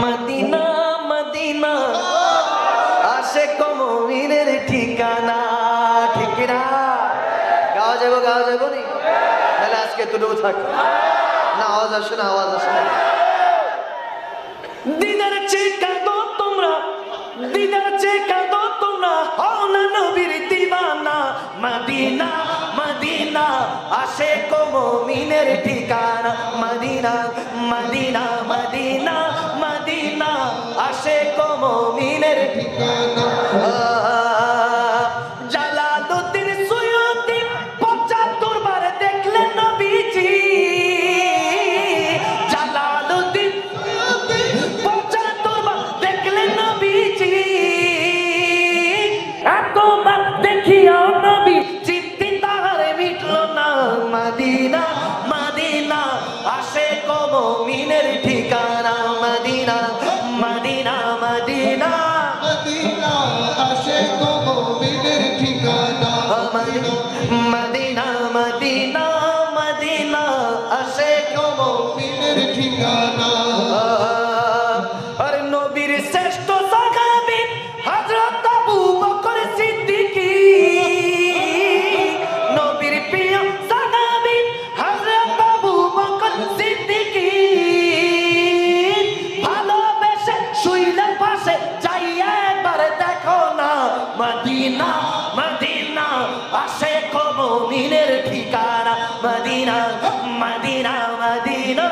Medina Medina আশিক মুমিনের ঠিকানা। ঠিক না? গাওয়া যাবো নি? তাহলে আজকে তুলেও থাক না, আওয়াজ আসে না, আওয়াজ আসে না। দিদার চেয়ে কাঁদো তোমরা, দিদার চেয়ে কাঁদো তোমরা, হও না নবীর দিওয়ানা। মদিনা মদিনা আশিক মুমিনের ঠিকানা। মদিনা মদিনা মদিনা মদিনা আশিক মুমিনের ঠিকানা। জালালউদ্দিন সুয়ুতী ৭৫ বার দেখলেন নবীজি। জালালউদ্দিন সুয়ুতী ৭৫ বার দেখলেন নবীজি। এতবার দেখিয়াও নবী তৃপ্তি তাহার মিটল না। মদিনা মদিনা আশিক মুমিনের ঠিকানা। মদিনা মদিনা মদিনা মদিনা আশিক মুমিনের ঠিকানা। মদিনা মদিনা মদিনা আশিক মুমিনের ঠিকানা। আর নবীর শ্রেষ্ঠ সাহাবী হযরত আবু বকর সিদ্দিক। নবীর প্রিয় সাহাবী হযরত আবু বকর সিদ্দিক। ভালোবেসে শুইলেন পাশে, যাইয়া একবার দেখো না। মদিনা মদিনা আশিক মুমিনের ঠিকানা। Medina Medina Medina